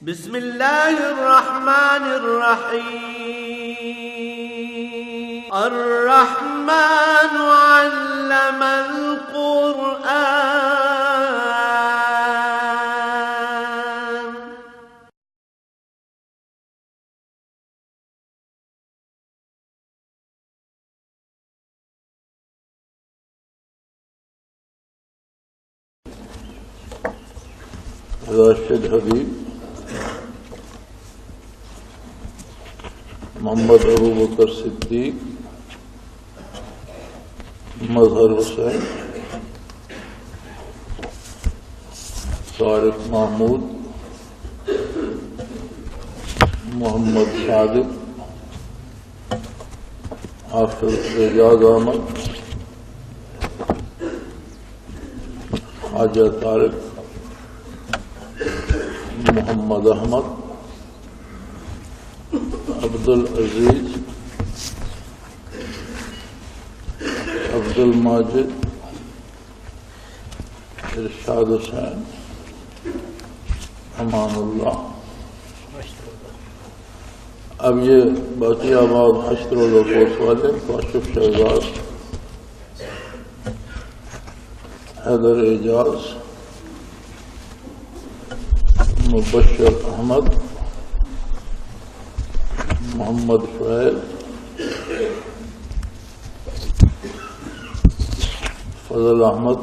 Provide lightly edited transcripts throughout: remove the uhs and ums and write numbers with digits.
بسم الله الرحمن الرحيم الرحمن علم القرآن راشد حبیب محمد ابو بکر صدیق مظہر حسین طارق محمود محمد صادق حافظ اعجاز احمد خواجہ طارق محمد احمد عبد العزیز عبد الماجد ارشاد حسین امان اللہ. اب یہ باقی آباد حشر الوقوف والے کاشف شہزاد حیدر اعجاز مبشر احمد محمد فیض فضل احمد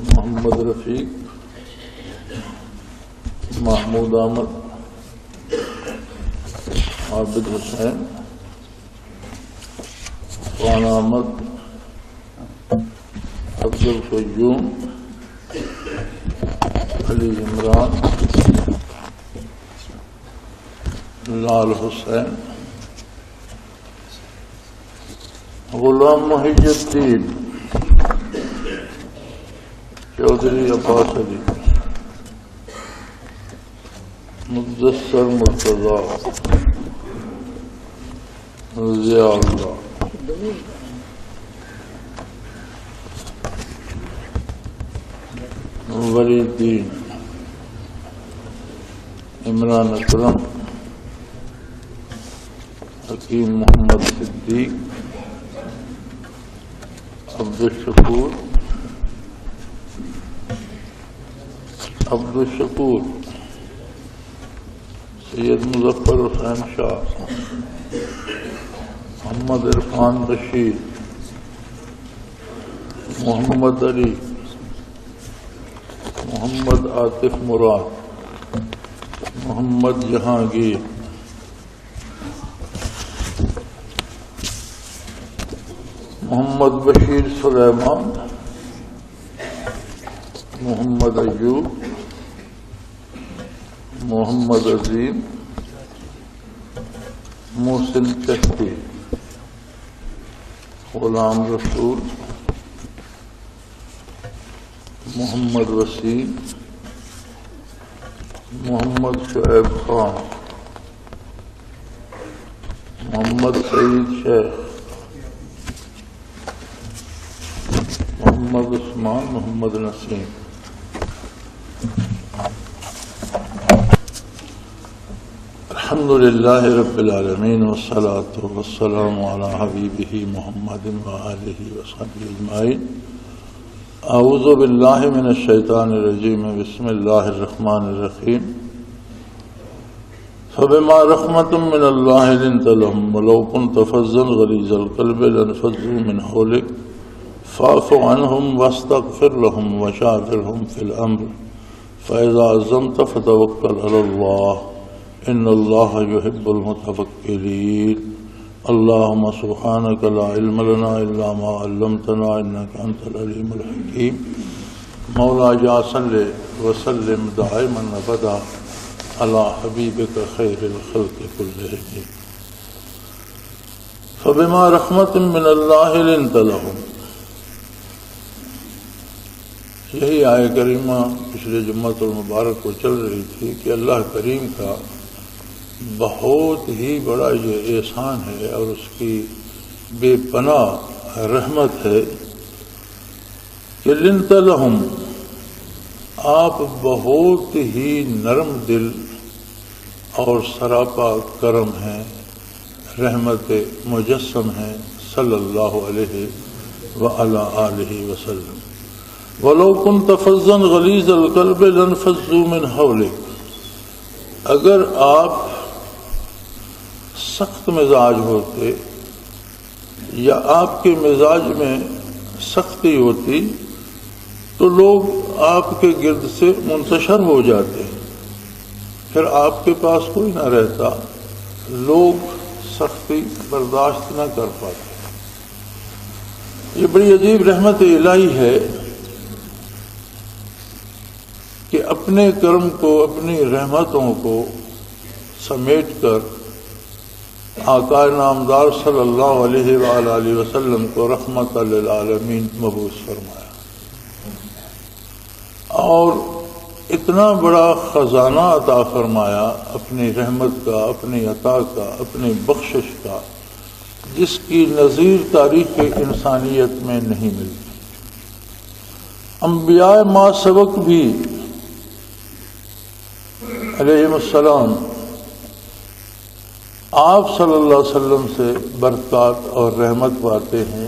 محمد رفیق محمود احمد عابد حسین خوان احمد عبد القیوم علی عمران لال حسین غلام محی الدین چودھری عباس علی مدثر مرتضی ضیاء اللہ ولی الدین عمران اکرم حکیم محمد صدیق عبد الشکور سید مظفر حسین شاہ محمد عرفان بشیر محمد علی محمد عاطف مراد محمد جہانگیر محمد بشیر سلیمان محمد ایوب محمد عظیم محسن چشتی غلام رسول محمد وسیم محمد شعیب خان محمد سعید شیخ محمد عثمان محمد نسیم. الحمدللہ رب العالمین والصلاة والسلام علی حبیبہ محمد وآلہ وصحبہ اجمعین. اعوذ باللہ من الشیطان الرجیم بسم اللہ الرحمن الرحیم. فبما رحمة من اللہ لنت لهم ولو كنت فظا غلیظ القلب لانفضوا من حولک فاعف عنهم واستغفر لهم وشاورهم في الأمر فإذا عزمت فتوكل على الله إن الله يحب المتوكلين. اللهم سبحانك لا علم لنا إلا ما علمتنا إنك أنت العليم الحكيم. مولاي صل وسلم دائما أبدا على حبيبك خير الخلق كلهم. فبما رحمة من الله لنت لهم. یہی آیہ کریمہ پچھلے جمعۃ المبارک کو چل رہی تھی کہ اللہ کریم کا بہت ہی بڑا یہ احسان ہے اور اس کی بے پناہ رحمت ہے کہ لنت لہم آپ بہت ہی نرم دل اور سراپا کرم ہیں، رحمت مجسم ہیں صلی اللہ علیہ وعلی آلہ وسلم۔ وَلَوْ كُنْتَ فَظًّا غَلِيظَ الْقَلْبِ لَانفَضُّوا مِنْ حَوْلِكَ، اگر آپ سخت مزاج ہوتے یا آپ کے مزاج میں سختی ہوتی تو لوگ آپ کے گرد سے منتشر ہو جاتے، پھر آپ کے پاس کوئی نہ رہتا، لوگ سختی برداشت نہ کر پاتے۔ یہ بڑی عجیب رحمت الہی ہے کہ اپنے کرم کو، اپنی رحمتوں کو سمیٹ کر آقا نامدار صلی اللہ علیہ وآلہ وسلم کو رحمت للعالمین مبعوث فرمایا، اور اتنا بڑا خزانہ عطا فرمایا اپنی رحمت کا، اپنی عطا کا، اپنی بخشش کا، جس کی نظیر تاریخ انسانیت میں نہیں ملتی۔ انبیاء ما سبق بھی علیہم السلام آپ صلی اللہ علیہ وسلم سے برکات اور رحمت پاتے ہیں،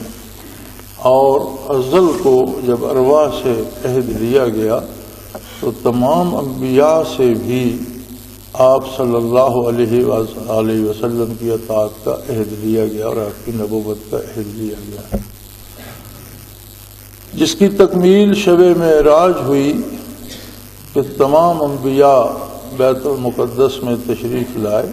اور ازل کو جب ارواح سے عہد لیا گیا تو تمام انبیاء سے بھی آپ صلی اللہ علیہ وآلہ وسلم کی اطاعت کا عہد لیا گیا اور آپ کی نبوت کا عہد لیا گیا، جس کی تکمیل شب معراج ہوئی کہ تمام انبیاء بیت المقدس میں تشریف لائے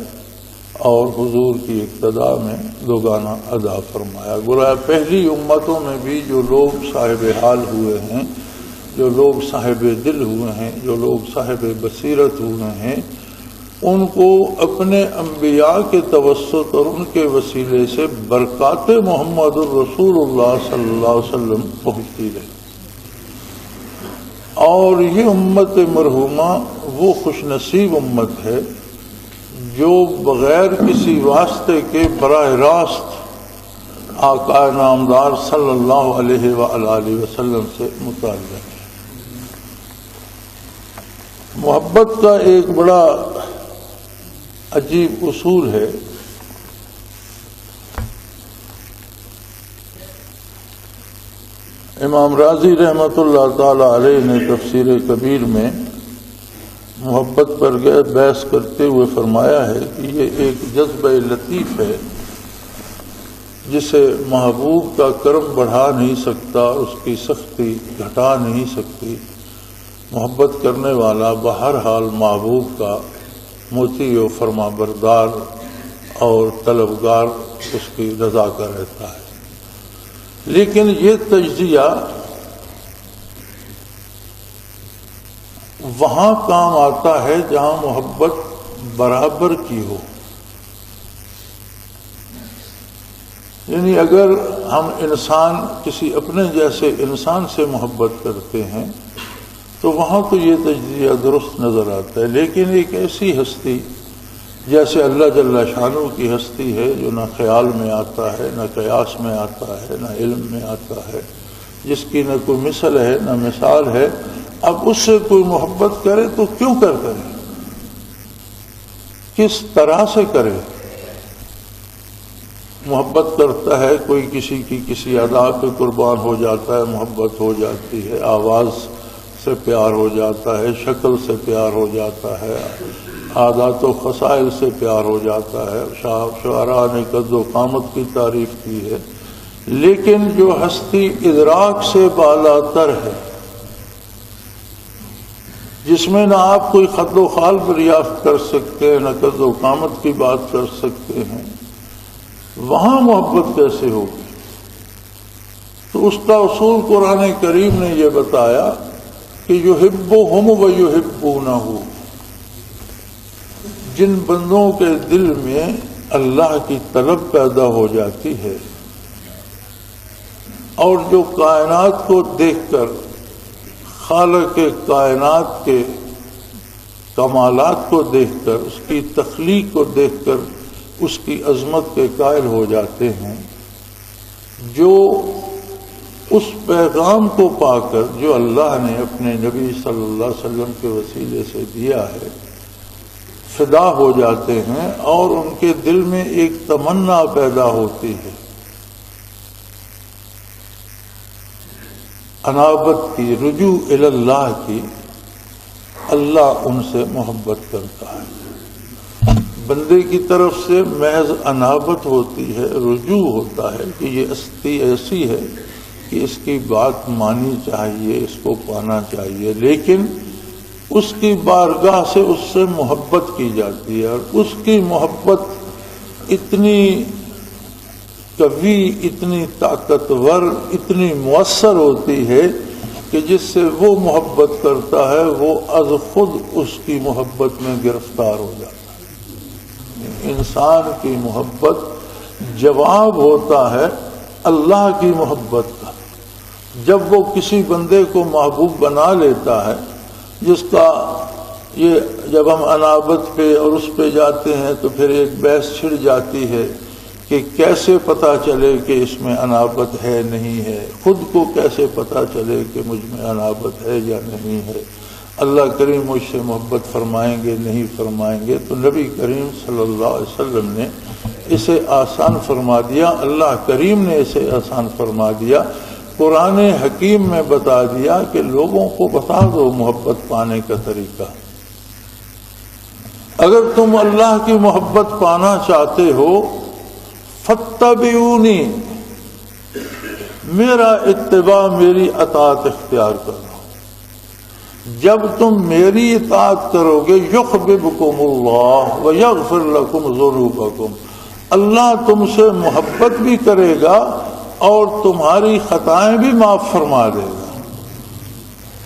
اور حضور کی اقتداء میں دوگانہ ادا فرمایا۔ گویا پہلی امتوں میں بھی جو لوگ صاحب حال ہوئے ہیں، جو لوگ صاحب دل ہوئے ہیں، جو لوگ صاحب بصیرت ہوئے ہیں، ان کو اپنے انبیاء کے توسط اور ان کے وسیلے سے برکات محمد الرسول اللہ صلی اللہ علیہ وسلم پہنچتی رہی، اور یہ امت مرحومہ وہ خوش نصیب امت ہے جو بغیر کسی واسطے کے براہ راست آقا نامدار صلی اللہ علیہ وآلہ وسلم سے متعلق ہے۔ محبت کا ایک بڑا عجیب اصول ہے، امام راضی رحمۃ اللہ تعالی علیہ نے تفسیر کبیر میں محبت پر بحث کرتے ہوئے فرمایا ہے کہ یہ ایک جذبہ لطیف ہے جسے محبوب کا کرم بڑھا نہیں سکتا، اس کی سختی گھٹا نہیں سکتی۔ محبت کرنے والا بہرحال محبوب کا مطیع و فرما بردار اور طلبگار اس کی رضا کا رہتا ہے، لیکن یہ تجزیہ وہاں کام آتا ہے جہاں محبت برابر کی ہو، یعنی اگر ہم انسان کسی اپنے جیسے انسان سے محبت کرتے ہیں تو وہاں تو یہ تجزیہ درست نظر آتا ہے، لیکن ایک ایسی ہستی جیسے اللہ جل شانہ کی ہستی ہے جو نہ خیال میں آتا ہے، نہ قیاس میں آتا ہے، نہ علم میں آتا ہے، جس کی نہ کوئی مثل ہے نہ مثال ہے، اب اس سے کوئی محبت کرے تو کیوں کرے، کس طرح سے کرے؟ محبت کرتا ہے کوئی کسی کی کسی ادا پہ قربان ہو جاتا ہے، محبت ہو جاتی ہے، آواز سے پیار ہو جاتا ہے، شکل سے پیار ہو جاتا ہے، عادات و خصائل سے پیار ہو جاتا ہے، شعراء نے قد و قامت کی تعریف کی ہے، لیکن جو ہستی ادراک سے بالا تر ہے، جس میں نہ آپ کوئی خط و خال دریافت کر سکتے ہیں، نہ قد و قامت کی بات کر سکتے ہیں، وہاں محبت کیسے ہوگی؟ تو اس کا اصول قرآن کریم نے یہ بتایا کہ یحبہم و یحبونہ، جن بندوں کے دل میں اللہ کی طلب پیدا ہو جاتی ہے اور جو کائنات کو دیکھ کر خالق کائنات کے کمالات کو دیکھ کر، اس کی تخلیق کو دیکھ کر اس کی عظمت کے قائل ہو جاتے ہیں، جو اس پیغام کو پا کر جو اللہ نے اپنے نبی صلی اللہ علیہ وسلم کے وسیلے سے دیا ہے فدا ہو جاتے ہیں اور ان کے دل میں ایک تمنا پیدا ہوتی ہے انابت کی، رجوع الی اللہ کی۔ اللہ ان سے محبت کرتا ہے، بندے کی طرف سے محض انابت ہوتی ہے، رجوع ہوتا ہے کہ یہ ہستی ایسی ہے کہ اس کی بات مانی چاہیے، اس کو پانا چاہیے، لیکن اس کی بارگاہ سے اس سے محبت کی جاتی ہے، اور اس کی محبت اتنی قوی، اتنی طاقتور، اتنی مؤثر ہوتی ہے کہ جس سے وہ محبت کرتا ہے وہ از خود اس کی محبت میں گرفتار ہو جاتا ہے۔ انسان کی محبت جواب ہوتا ہے اللہ کی محبت کا۔ جب وہ کسی بندے کو محبوب بنا لیتا ہے، جس کا یہ جب ہم انابت پہ اور اس پہ جاتے ہیں تو پھر ایک بحث چھڑ جاتی ہے کہ کیسے پتہ چلے کہ اس میں انابت ہے نہیں ہے، خود کو کیسے پتہ چلے کہ مجھ میں انابت ہے یا نہیں ہے۔ اللہ کریم مجھ سے محبت فرمائیں گے نہیں فرمائیں گے؟ تو نبی کریم صلی اللہ علیہ وسلم نے اسے آسان فرما دیا، اللہ کریم نے اسے آسان فرما دیا، قرآن حکیم میں بتا دیا کہ لوگوں کو بتا دو محبت پانے کا طریقہ۔ اگر تم اللہ کی محبت پانا چاہتے ہو فاتبعونی، میرا اتباع، میری اطاعت اختیار کرو۔ جب تم میری اطاعت کرو گے یحببکم اللہ ویغفر لکم ذنوبکم، اللہ تم سے محبت بھی کرے گا اور تمہاری خطائیں بھی معاف فرما دے گا۔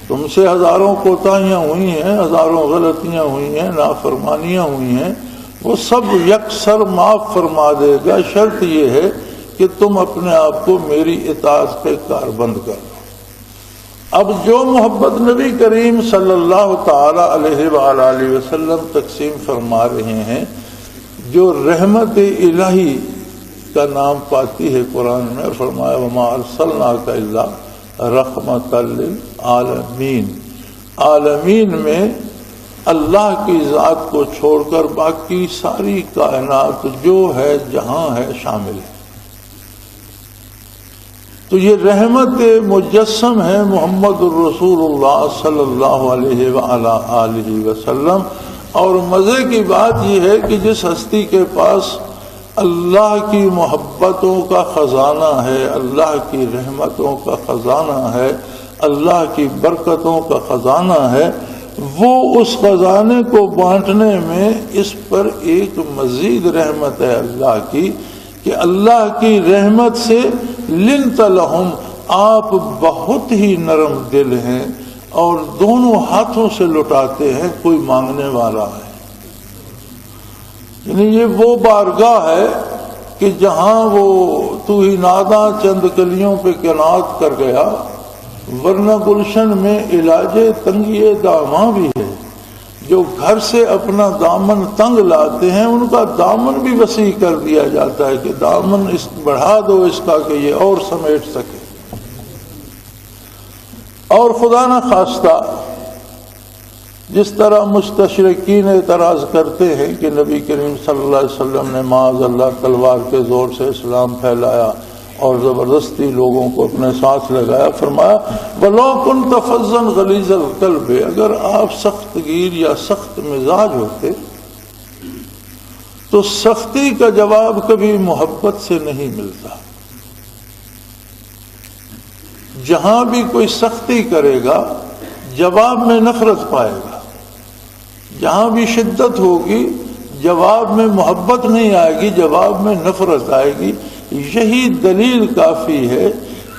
تم سے ہزاروں کوتاہیاں ہوئی ہیں، ہزاروں غلطیاں ہوئی ہیں، نافرمانیاں ہوئی ہیں، وہ سب یکسر معاف فرما دے گا، شرط یہ ہے کہ تم اپنے آپ کو میری اطاعت پہ کاربند کرو۔ اب جو محبت نبی کریم صلی اللہ تعالی علیہ وآلہ وسلم تقسیم فرما رہے ہیں، جو رحمت الہی کا نام پاتی ہے قرآن میں، فرمایا وما ارسلناک الا رحمۃ للعالمین، عالمین میں اللہ کی ذات کو چھوڑ کر باقی ساری کائنات جو ہے جہاں ہے شامل ہے۔ تو یہ رحمت مجسم ہے محمد الرسول اللہ صلی اللہ علیہ وآلہ وسلم۔ اور مزے کی بات یہ ہے کہ جس ہستی کے پاس اللہ کی محبتوں کا خزانہ ہے، اللہ کی رحمتوں کا خزانہ ہے، اللہ کی برکتوں کا خزانہ ہے، وہ اس خزانے کو بانٹنے میں اس پر ایک مزید رحمت ہے اللہ کی، کہ اللہ کی رحمت سے لنت لہم، آپ بہت ہی نرم دل ہیں اور دونوں ہاتھوں سے لٹاتے ہیں، کوئی مانگنے والا ہے۔ یعنی یہ وہ بارگاہ ہے کہ جہاں وہ تو ہی ناداں چند کلیوں پہ قناعت کر گیا، ورنہ گلشن میں علاج تنگی داماں بھی ہے۔ جو گھر سے اپنا دامن تنگ لاتے ہیں ان کا دامن بھی وسیع کر دیا جاتا ہے کہ دامن اس بڑھا دو اس کا کہ یہ اور سمیٹ سکے۔ اور خدا نہ خواستہ جس طرح مستشرقین اعتراض کرتے ہیں کہ نبی کریم صلی اللہ علیہ وسلم نے معاذ اللہ تلوار کے زور سے اسلام پھیلایا اور زبردستی لوگوں کو اپنے ساتھ لگایا، فرمایا وَلَوْ كُنْتَ فَظًّا غَلِيظَ الْقَلْبِ، اگر آپ سخت گیر یا سخت مزاج ہوتے تو سختی کا جواب کبھی محبت سے نہیں ملتا۔ جہاں بھی کوئی سختی کرے گا جواب میں نفرت پائے گا، جہاں بھی شدت ہوگی جواب میں محبت نہیں آئے گی، جواب میں نفرت آئے گی۔ یہی دلیل کافی ہے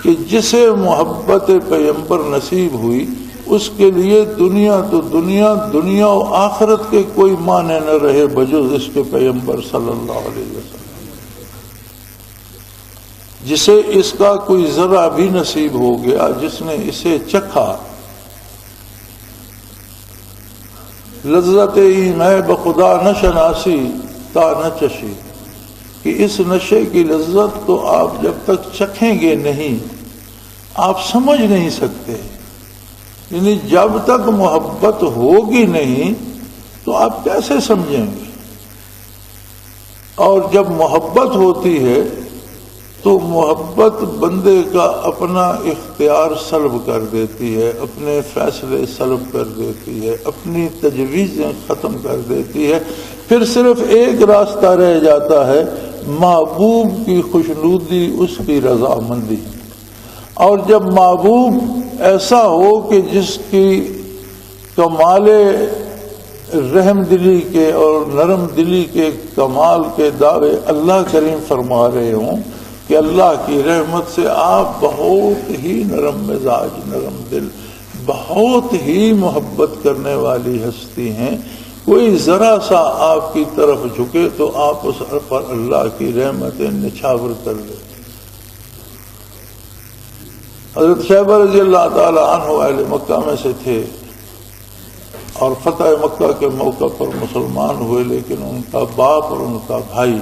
کہ جسے محبت پیغمبر نصیب ہوئی اس کے لیے دنیا تو دنیا، دنیا و آخرت کے کوئی معنی نہ رہے بجز اس کے پیغمبر صلی اللہ علیہ وسلم۔ جسے اس کا کوئی ذرہ بھی نصیب ہو گیا، جس نے اسے چکھا، لذت میں بخدا نہ شناسی تا نہ چشی، کہ اس نشے کی لذت کو آپ جب تک چکھیں گے نہیں آپ سمجھ نہیں سکتے. یعنی جب تک محبت ہوگی نہیں تو آپ کیسے سمجھیں گے؟ اور جب محبت ہوتی ہے تو محبت بندے کا اپنا اختیار سلب کر دیتی ہے، اپنے فیصلے سلب کر دیتی ہے، اپنی تجویزیں ختم کر دیتی ہے. پھر صرف ایک راستہ رہ جاتا ہے، محبوب کی خوشنودی، اس کی رضامندی. اور جب محبوب ایسا ہو کہ جس کی کمال رحم دلی کے اور نرم دلی کے کمال کے دعوے اللہ کریم فرما رہے ہوں کہ اللہ کی رحمت سے آپ بہت ہی نرم مزاج، نرم دل، بہت ہی محبت کرنے والی ہستی ہیں، کوئی ذرا سا آپ کی طرف جھکے تو آپ اس پر اللہ کی رحمتیں نچھاور کر دیں. حضرت شیبہ رضی اللہ تعالی عنہ اہل مکہ میں سے تھے اور فتح مکہ کے موقع پر مسلمان ہوئے، لیکن ان کا باپ اور ان کا بھائی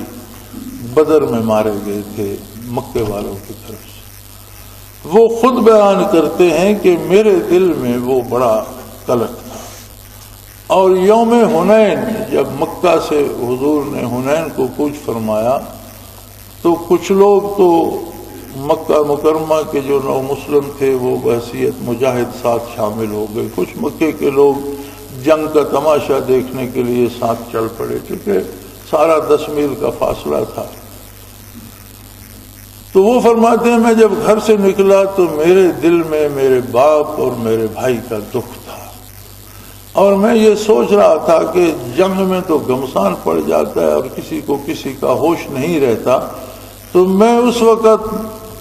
بدر میں مارے گئے تھے مکے والوں کی طرف سے. وہ خود بیان کرتے ہیں کہ میرے دل میں وہ بڑا قلق تھا. اور یوم حنین جب مکہ سے حضور نے حنین کو کوچ فرمایا تو کچھ لوگ تو مکہ مکرمہ کے جو نو مسلم تھے وہ بحیثیت مجاہد ساتھ شامل ہو گئے. کچھ مکے کے لوگ جنگ کا تماشا دیکھنے کے لیے ساتھ چل پڑے، کیونکہ سارا 10 میل کا فاصلہ تھا. تو وہ فرماتے ہیں میں جب گھر سے نکلا تو میرے دل میں میرے باپ اور میرے بھائی کا دکھ تھا، اور میں یہ سوچ رہا تھا کہ جنگ میں تو گھمسان پڑ جاتا ہے اور کسی کو کسی کا ہوش نہیں رہتا، تو میں اس وقت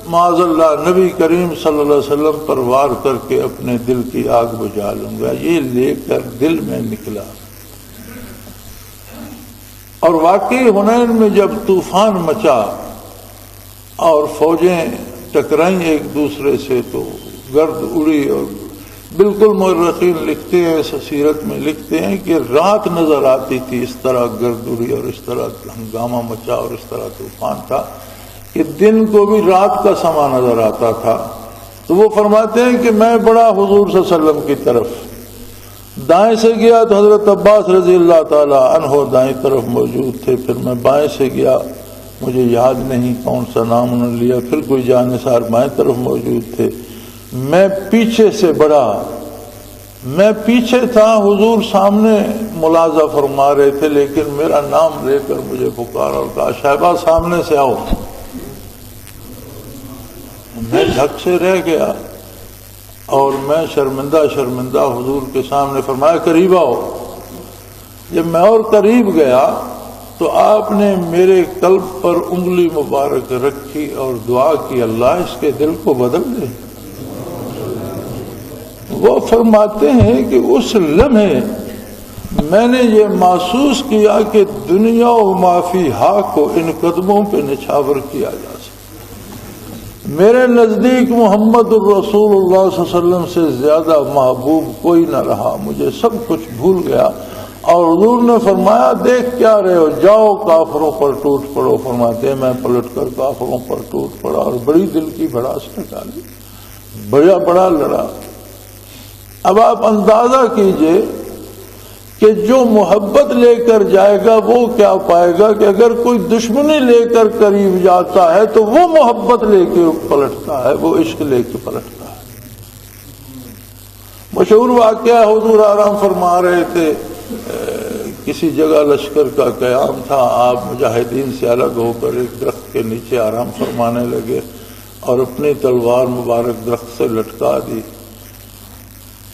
معاذ اللہ نبی کریم صلی اللہ علیہ وسلم پر وار کر کے اپنے دل کی آگ بجھا لوں گا. یہ لے کر دل میں نکلا. اور واقعی حنین میں جب طوفان مچا اور فوجیں ٹکرائیں ایک دوسرے سے تو گرد اڑی، اور بالکل مورخین لکھتے ہیں، سیرت میں لکھتے ہیں کہ رات نظر آتی تھی، اس طرح گرد اڑی اور اس طرح ہنگامہ مچا اور اس طرح طوفان تھا کہ دن کو بھی رات کا سما نظر آتا تھا. تو وہ فرماتے ہیں کہ میں بڑا حضور صلی اللہ علیہ وسلم کی طرف دائیں سے گیا تو حضرت عباس رضی اللہ تعالی عنہ دائیں طرف موجود تھے. پھر میں بائیں سے گیا، مجھے یاد نہیں کون سا نام انہوں نے لیا، پھر کوئی جانثار بائیں طرف موجود تھے. میں پیچھے سے بڑا، میں پیچھے تھا، حضور سامنے ملاحظہ فرما رہے تھے، لیکن میرا نام لے کر مجھے پکارا اور کہا شیبہ سامنے سے آؤ. میں دھک سے رہ گیا اور میں شرمندہ حضور کے سامنے فرمایا قریب آؤ. جب میں اور قریب گیا تو آپ نے میرے قلب پر انگلی مبارک رکھی اور دعا کی اللہ اس کے دل کو بدل دے. وہ فرماتے ہیں کہ اس لمحے میں نے یہ محسوس کیا کہ دنیا و ما فیہا کو ان قدموں پہ نچھاور کیا جا سکتا. میرے نزدیک محمد الرسول اللہ صلی اللہ علیہ وسلم سے زیادہ محبوب کوئی نہ رہا. مجھے سب کچھ بھول گیا. اور حضور نے فرمایا دیکھ کیا رہے ہو، جاؤ کافروں پر ٹوٹ پڑو. فرماتے ہیں میں پلٹ کر کافروں پر ٹوٹ پڑا اور بڑی دل کی بھڑاس نکالی، بڑا لڑا. اب آپ اندازہ کیجئے کہ جو محبت لے کر جائے گا وہ کیا پائے گا کہ اگر کوئی دشمنی لے کر قریب جاتا ہے تو وہ محبت لے کے پلٹتا ہے، وہ عشق لے کے پلٹتا ہے. مشہور واقعہ، حضور آرام فرما رہے تھے، کسی جگہ لشکر کا قیام تھا، آپ مجاہدین سے الگ ہو کر ایک درخت کے نیچے آرام فرمانے لگے اور اپنی تلوار مبارک درخت سے لٹکا دی.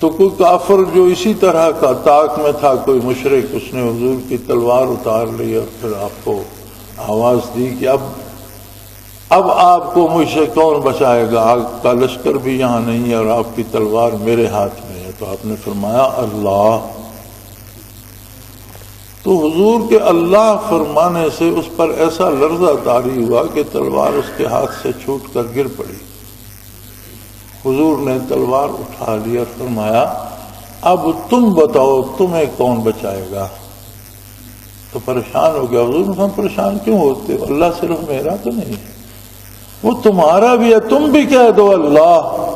تو کوئی کافر جو اسی طرح کا طاق میں تھا، کوئی مشرک، اس نے حضور کی تلوار اتار لی اور پھر آپ کو آواز دی کہ اب آپ کو مجھ سے کون بچائے گا، آگ کا لشکر بھی یہاں نہیں ہے اور آپ کی تلوار میرے ہاتھ میں ہے. تو آپ نے فرمایا اللہ. تو حضور کے اللہ فرمانے سے اس پر ایسا لرزہ طاری ہوا کہ تلوار اس کے ہاتھ سے چھوٹ کر گر پڑی. حضور نے تلوار اٹھا لی اور فرمایا اب تم بتاؤ تمہیں کون بچائے گا. تو پریشان ہو گیا. حضور نے پریشان کیوں ہوتے ہو، اللہ صرف میرا تو نہیں ہے، وہ تمہارا بھی ہے، تم بھی کہہ دو اللہ.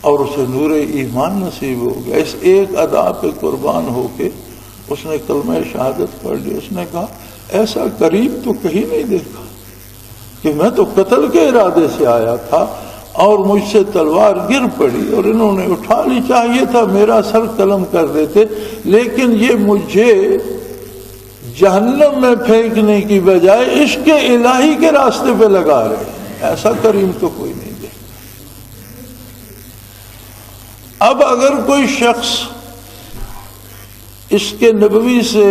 اور اسے نور ایمان نصیب ہو گیا۔ اس ایک ادا پہ قربان ہو کے اس نے کلمہ شہادت پڑھ لی۔ اس نے کہا ایسا قریب تو کہیں نہیں دیکھا کہ میں تو قتل کے ارادے سے آیا تھا اور مجھ سے تلوار گر پڑی اور انہوں نے اٹھا لی، چاہیے تھا میرا سر قلم کر دیتے، لیکن یہ مجھے جہنم میں پھینکنے کی بجائے عشق الہی کے راستے پہ لگا رہے ہیں۔ ایسا کریم تو کوئی نہیں دیکھا۔ اب اگر کوئی شخص عشق نبوی سے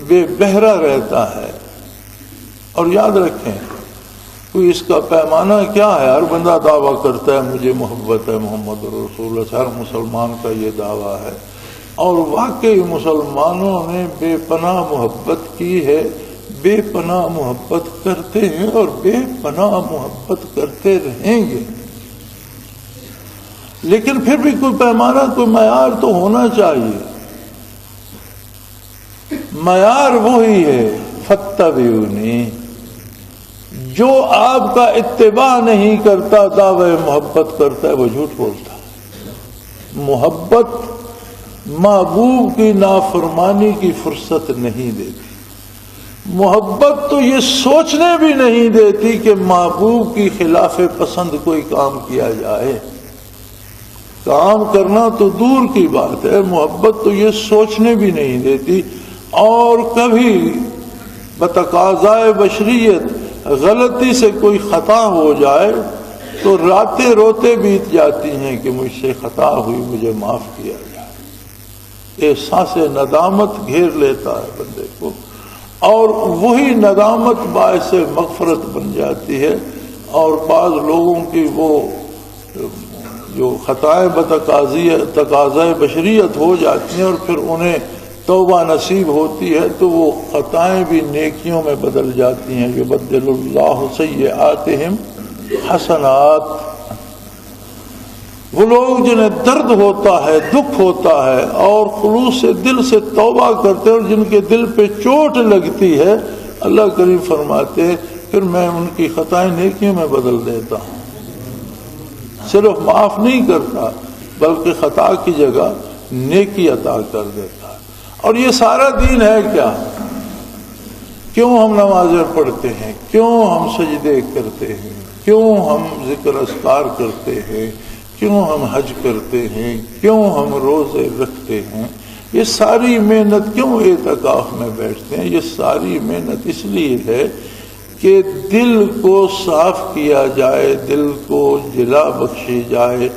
بے بہرا رہتا ہے، اور یاد رکھیں کوئی اس کا پیمانہ کیا ہے؟ ہر بندہ دعویٰ کرتا ہے مجھے محبت ہے محمد رسول اللہ، ہر مسلمان کا یہ دعویٰ ہے، اور واقعی مسلمانوں نے بے پناہ محبت کی ہے، بے پناہ محبت کرتے ہیں اور بے پناہ محبت کرتے رہیں گے، لیکن پھر بھی کوئی پیمانہ، کوئی معیار تو ہونا چاہیے۔ معیار وہی ہے فاتبعونی، جو آپ کا اتباع نہیں کرتا دعوی محبت کرتا ہے وہ جھوٹ بولتا ہے۔ محبت محبوب کی نافرمانی کی فرصت نہیں دیتی، محبت تو یہ سوچنے بھی نہیں دیتی کہ محبوب کی خلاف پسند کوئی کام کیا جائے۔ کام کرنا تو دور کی بات ہے، محبت تو یہ سوچنے بھی نہیں دیتی، اور کبھی بتقاضائے بشریت غلطی سے کوئی خطا ہو جائے تو راتیں روتے بیت جاتی ہیں کہ مجھ سے خطا ہوئی، مجھے معاف کیا جائے۔ احساس ندامت گھیر لیتا ہے بندے کو، اور وہی ندامت باعث مغفرت بن جاتی ہے، اور بعض لوگوں کی وہ جو خطائیں تقاضائے بشریت ہو جاتی ہیں اور پھر انہیں توبہ نصیب ہوتی ہے تو وہ خطائیں بھی نیکیوں میں بدل جاتی ہیں۔ یبدل اللہ سیئاتہم حسنات، وہ لوگ جنہیں درد ہوتا ہے، دکھ ہوتا ہے اور خلوص سے دل سے توبہ کرتے ہیں اور جن کے دل پہ چوٹ لگتی ہے، اللہ کریم فرماتے ہیں پھر میں ان کی خطائیں نیکیوں میں بدل دیتا ہوں۔ صرف معاف نہیں کرتا بلکہ خطا کی جگہ نیکی عطا کر دیتا ہے۔ اور یہ سارا دین ہے کیا؟ کیوں ہم نمازیں پڑھتے ہیں؟ کیوں ہم سجدے کرتے ہیں؟ کیوں ہم ذکر اذکار کرتے ہیں؟ کیوں ہم حج کرتے ہیں؟ کیوں ہم روزے رکھتے ہیں؟ یہ ساری محنت کیوں اعتکاف میں بیٹھتے ہیں؟ یہ ساری محنت اس لیے ہے کہ دل کو صاف کیا جائے، دل کو جلا بخشی جائے،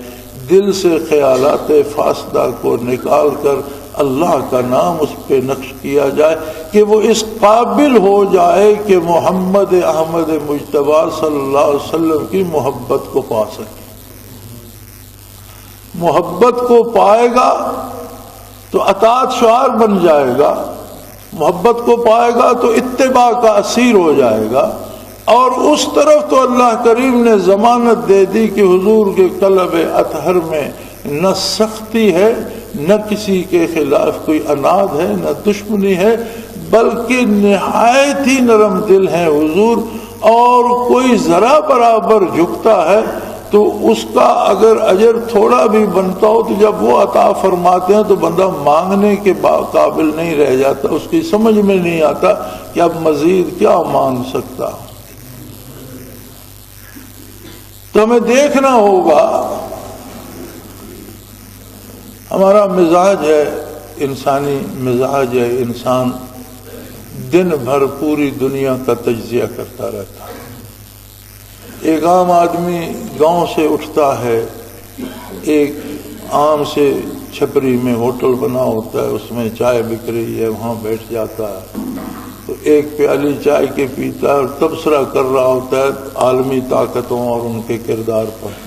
دل سے خیالات فاسدہ کو نکال کر اللہ کا نام اس پہ نقش کیا جائے کہ وہ اس قابل ہو جائے کہ محمد احمد مجتبی صلی اللہ علیہ وسلم کی محبت کو پا سکے۔ محبت کو پائے گا تو اطاعت شعار بن جائے گا، محبت کو پائے گا تو اتباع کا اسیر ہو جائے گا، اور اس طرف تو اللہ کریم نے ضمانت دے دی کہ حضور کے قلب اطہر میں نہ سختی ہے، نہ کسی کے خلاف کوئی عناد ہے، نہ دشمنی ہے، بلکہ نہایت ہی نرم دل ہیں حضور، اور کوئی ذرا برابر جھکتا ہے تو اس کا اگر اجر تھوڑا بھی بنتا ہو تو جب وہ عطا فرماتے ہیں تو بندہ مانگنے کے قابل نہیں رہ جاتا، اس کی سمجھ میں نہیں آتا کہ اب مزید کیا مانگ سکتا۔ تو ہمیں دیکھنا ہوگا، ہمارا مزاج ہے، انسانی مزاج ہے، انسان دن بھر پوری دنیا کا تجزیہ کرتا رہتا ہے۔ ایک عام آدمی گاؤں سے اٹھتا ہے، ایک عام سے چھپری میں ہوٹل بنا ہوتا ہے، اس میں چائے بک رہی ہے، وہاں بیٹھ جاتا ہے تو ایک پیالی چائے کے پیتا ہے اور تبصرہ کر رہا ہوتا ہے عالمی طاقتوں اور ان کے کردار پر۔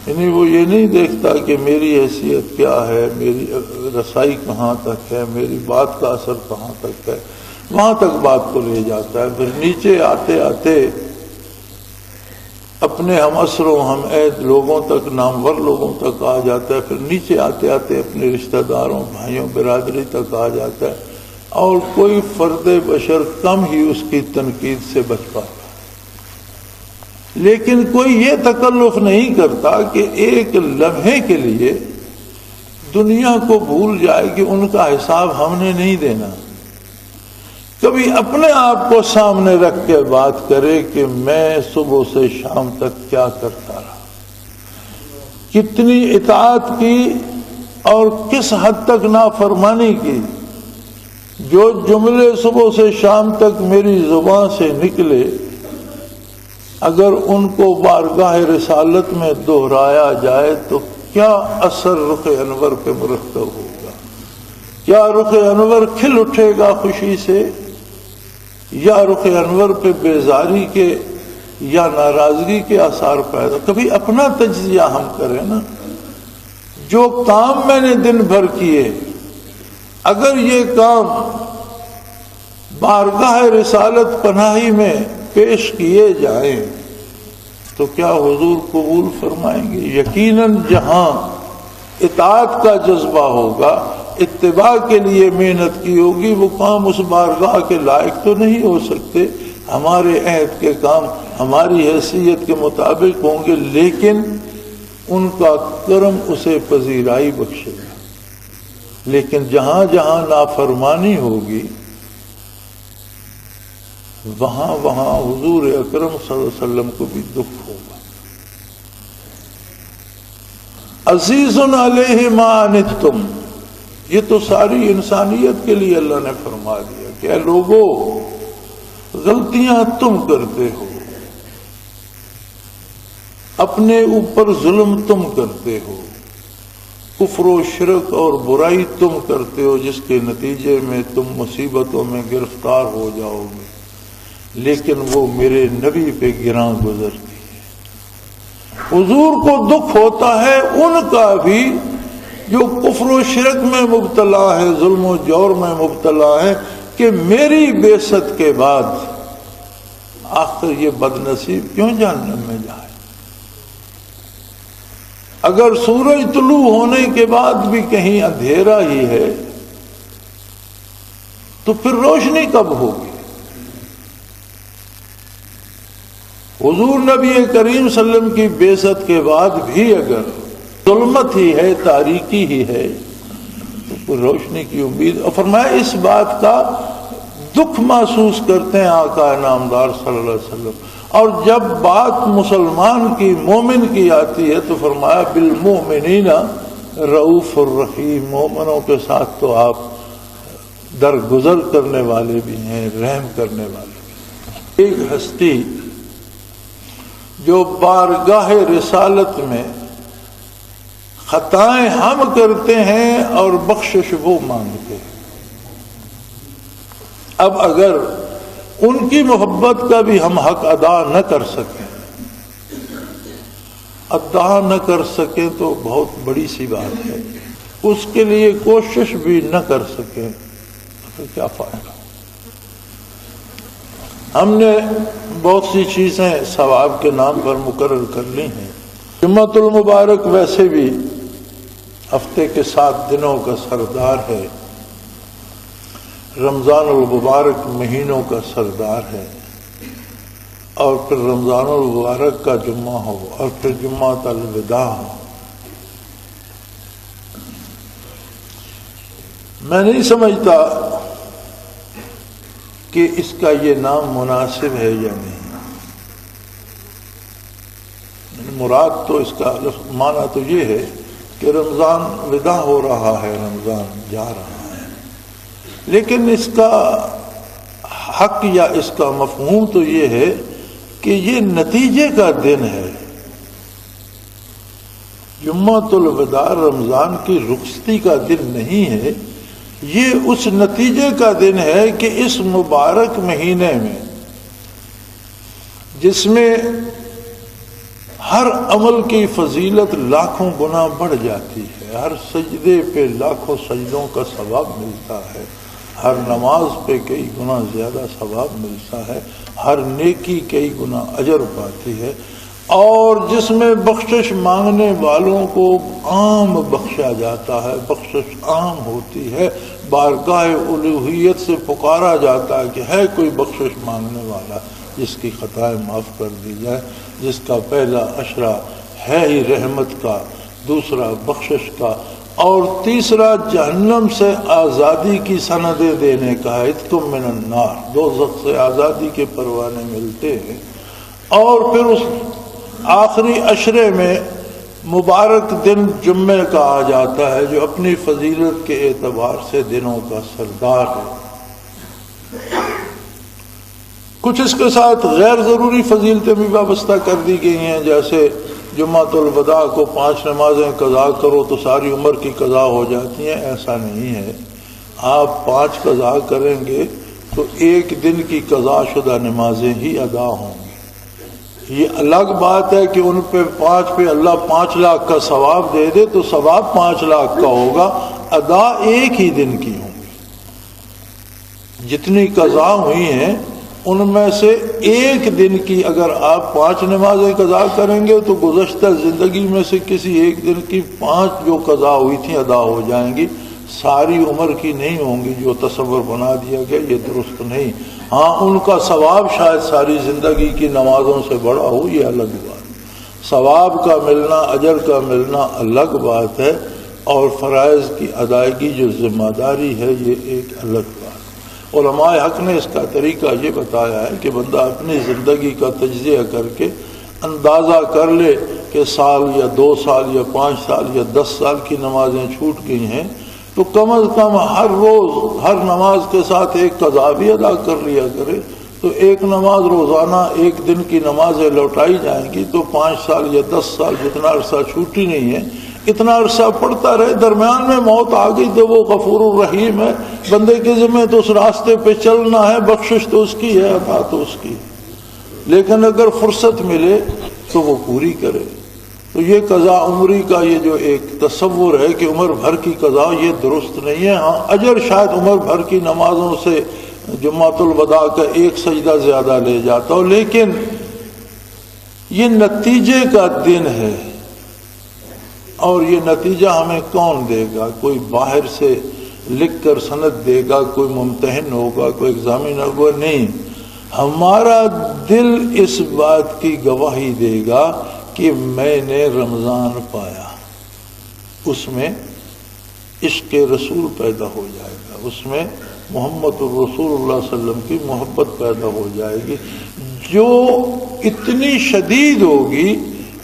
یعنی وہ یہ نہیں دیکھتا کہ میری حیثیت کیا ہے، میری رسائی کہاں تک ہے، میری بات کا اثر کہاں تک ہے، وہاں تک بات کو لے جاتا ہے۔ پھر نیچے آتے آتے اپنے ہم عصر و ہم عہد لوگوں تک، نامور لوگوں تک آ جاتا ہے، پھر نیچے آتے آتے اپنے رشتہ داروں، بھائیوں، برادری تک آ جاتا ہے، اور کوئی فرد بشر کم ہی اس کی تنقید سے بچ پاتا۔ لیکن کوئی یہ تکلف نہیں کرتا کہ ایک لمحے کے لیے دنیا کو بھول جائے کہ ان کا حساب ہم نے نہیں دینا. کبھی اپنے آپ کو سامنے رکھ کے بات کرے کہ میں صبح سے شام تک کیا کرتا رہا، کتنی اطاعت کی اور کس حد تک نافرمانی کی. جو جملے صبح سے شام تک میری زبان سے نکلے، اگر ان کو بارگاہ رسالت میں دہرایا جائے تو کیا اثر رخ انور پہ مرتب ہوگا؟ کیا رخ انور کھل اٹھے گا خوشی سے، یا رخ انور پہ بیزاری کے یا ناراضگی کے آثار پیدا؟ کبھی اپنا تجزیہ ہم کریں نا. جو کام میں نے دن بھر کیے، اگر یہ کام بارگاہ رسالت پناہی میں پیش کیے جائیں تو کیا حضور قبول فرمائیں گے؟ یقیناً جہاں اطاعت کا جذبہ ہوگا، اتباع کے لیے محنت کی ہوگی، وہ کام اس بارگاہ کے لائق تو نہیں ہو سکتے. ہمارے عہد کے کام ہماری حیثیت کے مطابق ہوں گے، لیکن ان کا کرم اسے پذیرائی بخشے گا. لیکن جہاں جہاں نافرمانی ہوگی، وہاں وہاں حضور اکرم صلی اللہ علیہ وسلم کو بھی دکھ ہوگا. عزیز علیہ ما عنتم، یہ تو ساری انسانیت کے لیے اللہ نے فرما دیا کہ اے لوگو، غلطیاں تم کرتے ہو، اپنے اوپر ظلم تم کرتے ہو، کفر و شرک اور برائی تم کرتے ہو، جس کے نتیجے میں تم مصیبتوں میں گرفتار ہو جاؤ گے، لیکن وہ میرے نبی پہ گراں گزرتی ہے. حضور کو دکھ ہوتا ہے ان کا بھی جو کفر و شرک میں مبتلا ہے، ظلم و جور میں مبتلا ہے، کہ میری بعثت کے بعد آخر یہ بد نصیب کیوں جہنم میں جائے. اگر سورج طلوع ہونے کے بعد بھی کہیں اندھیرا ہی ہے تو پھر روشنی کب ہوگی؟ حضور نبی کریم صلی اللہ علیہ وسلم کی بعثت کے بعد بھی اگر ظلمت ہی ہے، تاریکی ہی ہے، تو کوئی روشنی کی امید. اور فرمایا اس بات کا دکھ محسوس کرتے ہیں آقا نامدار صلی اللہ علیہ وسلم. اور جب بات مسلمان کی، مومن کی آتی ہے تو فرمایا بالمؤمنین رؤوف الرحیم، مومنوں کے ساتھ تو آپ درگزر کرنے والے بھی ہیں، رحم کرنے والے بھی. ایک ہستی جو بارگاہ رسالت میں خطائیں ہم کرتے ہیں اور بخشش وہ مانگتے ہیں. اب اگر ان کی محبت کا بھی ہم حق ادا نہ کر سکیں، تو بہت بڑی سی بات ہے. اس کے لیے کوشش بھی نہ کر سکیں تو پھر کیا فائدہ. ہم نے بہت سی چیزیں ثواب کے نام پر مقرر کر لی ہیں. جمعۃ المبارک ویسے بھی ہفتے کے 7 دنوں کا سردار ہے، رمضان المبارک مہینوں کا سردار ہے، اور پھر رمضان المبارک کا جمعہ ہو اور پھر جمعۃ الوداع ہو. میں نہیں سمجھتا کہ اس کا یہ نام مناسب ہے یا نہیں. مراد تو اس کا معنی تو یہ ہے کہ رمضان وداع ہو رہا ہے، رمضان جا رہا ہے، لیکن اس کا حق یا اس کا مفہوم تو یہ ہے کہ یہ نتیجے کا دن ہے. جمعۃ الوداع رمضان کی رخصتی کا دن نہیں ہے، یہ اس نتیجے کا دن ہے کہ اس مبارک مہینے میں، جس میں ہر عمل کی فضیلت لاکھوں گنا بڑھ جاتی ہے، ہر سجدے پہ لاکھوں سجدوں کا ثواب ملتا ہے، ہر نماز پہ کئی گنا زیادہ ثواب ملتا ہے، ہر نیکی کئی گنا اجر پاتی ہے، اور جس میں بخشش مانگنے والوں کو عام بخشا جاتا ہے، بخشش عام ہوتی ہے، بارگاہ الوہیت سے پکارا جاتا ہے کہ ہے کوئی بخشش مانگنے والا، جس کی خطائیں معاف کر دی جائیں، جس کا پہلا عشرہ ہے ہی رحمت کا، دوسرا بخشش کا، اور تیسرا جہنم سے آزادی کی سندیں دینے کا ہے، عتق من النار، دوزخ سے آزادی کے پروانے ملتے ہیں۔ اور پھر اس آخری عشرے میں مبارک دن جمعے کا آ جاتا ہے، جو اپنی فضیلت کے اعتبار سے دنوں کا سردار ہے۔ کچھ اس کے ساتھ غیر ضروری فضیلتیں بھی وابستہ کر دی گئی ہیں، جیسے جمعۃ الوداع کو 5 نمازیں قضا کرو تو ساری عمر کی قضا ہو جاتی ہیں۔ ایسا نہیں ہے، آپ 5 قضا کریں گے تو 1 دن کی قضا شدہ نمازیں ہی ادا ہوں گی۔ یہ الگ بات ہے کہ ان پہ 5 پہ اللہ 5 لاکھ کا ثواب دے دے تو ثواب 5 لاکھ کا ہوگا، ادا 1 ہی دن کی ہوں گی۔ جتنی قضا ہوئی ہیں ان میں سے 1 دن کی اگر آپ 5 نمازیں قضا کریں گے تو گزشتہ زندگی میں سے کسی 1 دن کی 5 جو قضا ہوئی تھیں ادا ہو جائیں گی، ساری عمر کی نہیں ہوں گی جو تصور بنا دیا گیا، یہ درست نہیں۔ ہاں ان کا ثواب شاید ساری زندگی کی نمازوں سے بڑا ہو، یہ الگ بات، ثواب کا ملنا، اجر کا ملنا الگ بات ہے، اور فرائض کی ادائیگی جو ذمہ داری ہے یہ ایک الگ بات۔ علماء حق نے اس کا طریقہ یہ بتایا ہے کہ بندہ اپنی زندگی کا تجزیہ کر کے اندازہ کر لے کہ سال یا 2 سال یا 5 سال یا 10 سال کی نمازیں چھوٹ گئی ہیں، تو کم از کم ہر روز ہر نماز کے ساتھ 1 قضا بھی ادا کر لیا کرے، تو 1 نماز روزانہ 1 دن کی نمازیں لوٹائی جائیں گی تو 5 سال یا 10 سال جتنا عرصہ چھوٹی نہیں ہے اتنا عرصہ پڑتا رہے، درمیان میں موت آ گئی تو وہ غفور الرحیم ہے، بندے کے ذمہ تو اس راستے پہ چلنا ہے، بخشش تو اس کی ہے، عطا تو اس کی، لیکن اگر فرصت ملے تو وہ پوری کرے۔ تو یہ قضا عمری کا یہ جو ایک تصور ہے کہ عمر بھر کی قضا، یہ درست نہیں ہے۔ ہاں اجر شاید عمر بھر کی نمازوں سے جمعۃ الوداع کا 1 سجدہ زیادہ لے جاتا ہو، لیکن یہ نتیجے کا دن ہے، اور یہ نتیجہ ہمیں کون دے گا؟ کوئی باہر سے لکھ کر سند دے گا، کوئی ممتحن ہوگا، کوئی ایگزامینر ہوگا؟ نہیں، ہمارا دل اس بات کی گواہی دے گا کہ میں نے رمضان پایا، اس میں عشق رسول پیدا ہو جائے گا، اس میں محمد الرسول اللہ صلی اللہ علیہ وسلم کی محبت پیدا ہو جائے گی، جو اتنی شدید ہوگی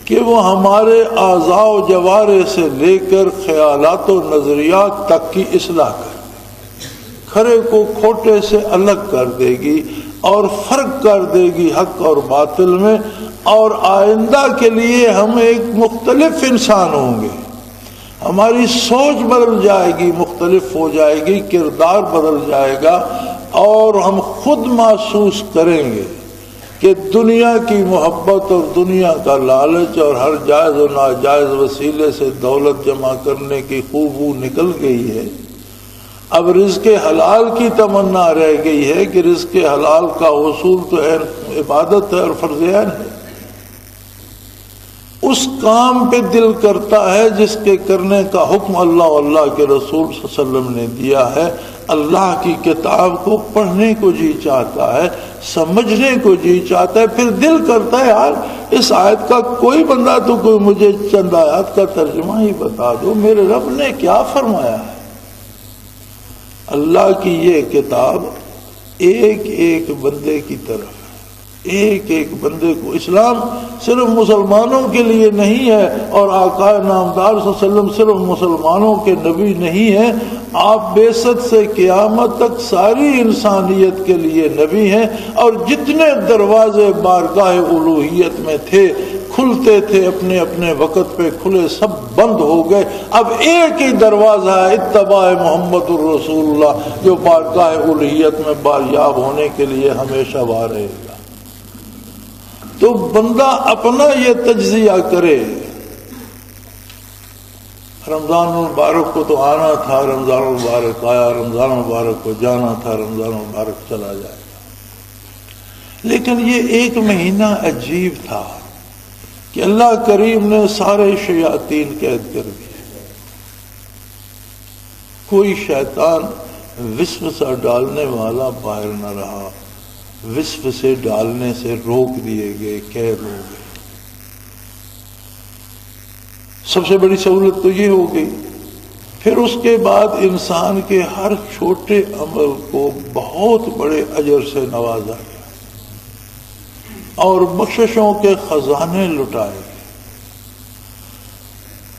کہ وہ ہمارے اعضاء و جوارح سے لے کر خیالات و نظریات تک کی اصلاح کر دے گی، کھرے کو کھوٹے سے الگ کر دے گی اور فرق کر دے گی حق اور باطل میں، اور آئندہ کے لیے ہم ایک مختلف انسان ہوں گے، ہماری سوچ بدل جائے گی، مختلف ہو جائے گی، کردار بدل جائے گا، اور ہم خود محسوس کریں گے کہ دنیا کی محبت اور دنیا کا لالچ اور ہر جائز و ناجائز وسیلے سے دولت جمع کرنے کی خوبو نکل گئی ہے، اب رزق حلال کی تمنا رہ گئی ہے کہ رزق حلال کا حصول تو عبادت ہے اور فرض عین ہے۔ اس کام پہ دل کرتا ہے جس کے کرنے کا حکم اللہ اور اللہ کے رسول صلی اللہ علیہ وسلم نے دیا ہے، اللہ کی کتاب کو پڑھنے کو جی چاہتا ہے، سمجھنے کو جی چاہتا ہے، پھر دل کرتا ہے یار اس آیت کا کوئی بندہ تو کوئی مجھے چند آیات کا ترجمہ ہی بتا دو، میرے رب نے کیا فرمایا ہے۔ اللہ کی یہ کتاب ایک ایک بندے کی طرف، ایک ایک بندے کو، اسلام صرف مسلمانوں کے لیے نہیں ہے، اور آقا نامدار صلی اللہ علیہ وسلم صرف مسلمانوں کے نبی نہیں ہیں، آپ بعثت سے قیامت تک ساری انسانیت کے لیے نبی ہیں، اور جتنے دروازے بارگاہ الوہیت میں تھے کھلتے تھے اپنے اپنے وقت پہ کھلے، سب بند ہو گئے، اب ایک ہی دروازہ ہے اتباع محمد الرسول اللہ، جو بارگاہ الوہیت میں باریاب ہونے کے لیے ہمیشہ وہاں رہے گا۔ تو بندہ اپنا یہ تجزیہ کرے، رمضان المبارک کو تو آنا تھا، رمضان المبارک آیا، رمضان المبارک کو جانا تھا، رمضان المبارک چلا جائے گا، لیکن یہ 1 مہینہ عجیب تھا کہ اللہ کریم نے سارے شیاطین قید کر دیے، کوئی شیطان وسوسہ ڈالنے والا باہر نہ رہا، وسوسے ڈالنے سے روک دیے گئے، قید ہو گئے۔ سب سے بڑی سہولت تو یہ ہو گئی۔ پھر اس کے بعد انسان کے ہر چھوٹے عمل کو بہت بڑے اجر سے نوازا گیا اور بخششوں کے خزانے لٹائے گئے۔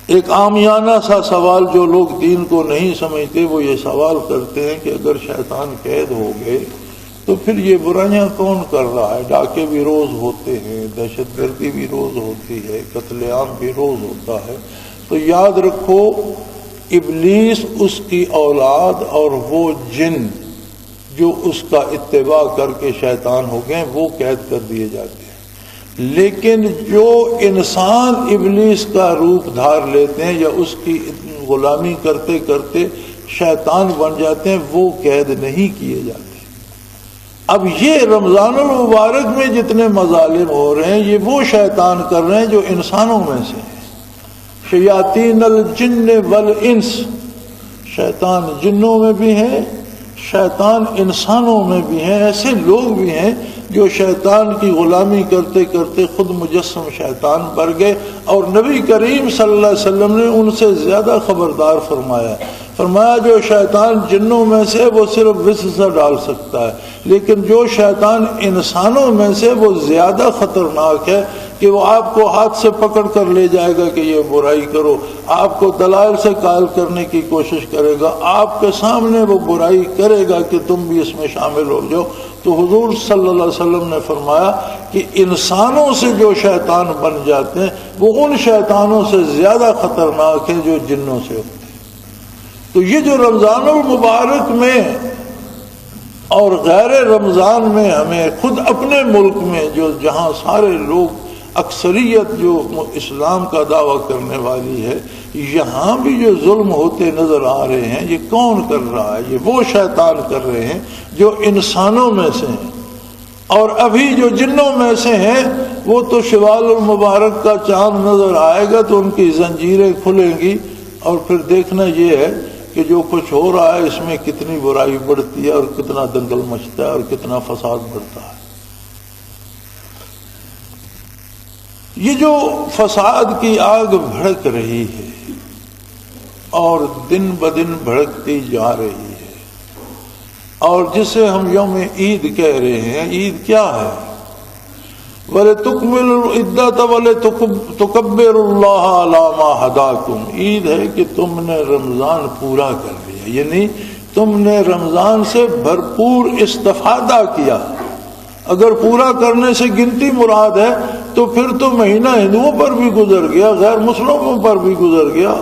ایک عامیانہ سا سوال جو لوگ دین کو نہیں سمجھتے وہ یہ سوال کرتے ہیں کہ اگر شیطان قید ہو گئے تو پھر یہ برائیاں کون کر رہا ہے؟ ڈاکے بھی روز ہوتے ہیں، دہشت گردی بھی روز ہوتی ہے، قتل عام بھی روز ہوتا ہے۔ تو یاد رکھو ابلیس، اس کی اولاد اور وہ جن جو اس کا اتباع کر کے شیطان ہو گئے وہ قید کر دیے جاتے ہیں، لیکن جو انسان ابلیس کا روپ دھار لیتے ہیں یا اس کی غلامی کرتے کرتے شیطان بن جاتے ہیں وہ قید نہیں کیے جاتے۔ اب یہ رمضان المبارک میں جتنے مظالم ہو رہے ہیں یہ وہ شیطان کر رہے ہیں جو انسانوں میں سے ہیں۔ شیاطین الجن والانس، شیطان جنوں میں بھی ہیں، شیطان انسانوں میں بھی ہیں۔ ایسے لوگ بھی ہیں جو شیطان کی غلامی کرتے کرتے خود مجسم شیطان بن گئے، اور نبی کریم صلی اللہ علیہ وسلم نے ان سے زیادہ خبردار فرمایا جو شیطان جنوں میں سے وہ صرف وسوسہ ڈال سکتا ہے، لیکن جو شیطان انسانوں میں سے وہ زیادہ خطرناک ہے کہ وہ آپ کو ہاتھ سے پکڑ کر لے جائے گا کہ یہ برائی کرو، آپ کو دلائل سے قائل کرنے کی کوشش کرے گا، آپ کے سامنے وہ برائی کرے گا کہ تم بھی اس میں شامل ہو جاؤ۔ تو حضور صلی اللہ علیہ وسلم نے فرمایا کہ انسانوں سے جو شیطان بن جاتے ہیں وہ ان شیطانوں سے زیادہ خطرناک ہیں جو جنوں سے ہوتے ہیں۔ تو یہ جو رمضان المبارک میں اور غیر رمضان میں ہمیں خود اپنے ملک میں جو جہاں سارے لوگ اکثریت جو اسلام کا دعویٰ کرنے والی ہے، یہاں بھی جو ظلم ہوتے نظر آ رہے ہیں یہ کون کر رہا ہے؟ یہ وہ شیطان کر رہے ہیں جو انسانوں میں سے ہیں، اور ابھی جو جنوں میں سے ہیں وہ تو شوال المبارک کا چاند نظر آئے گا تو ان کی زنجیریں کھلیں گی، اور پھر دیکھنا یہ ہے کہ جو کچھ ہو رہا ہے اس میں کتنی برائی بڑھتی ہے اور کتنا دنگل مچتا ہے اور کتنا فساد بڑھتا ہے۔ یہ جو فساد کی آگ بھڑک رہی ہے اور دن بدن بھڑکتی جا رہی ہے، اور جسے ہم یوم عید کہہ رہے ہیں، عید کیا ہے؟ وَلِتُكْمِلُوا الْعِدَّةَ وَلِتُكَبِّرُوا اللَّهَ عَلَى مَا هَدَاكُمْ۔ عید ہے کہ تم نے رمضان پورا کر لیا، یعنی تم نے رمضان سے بھرپور استفادہ کیا۔ اگر پورا کرنے سے گنتی مراد ہے تو پھر تو مہینہ ہندوؤں پر بھی گزر گیا، غیر مسلموں پر بھی گزر گیا،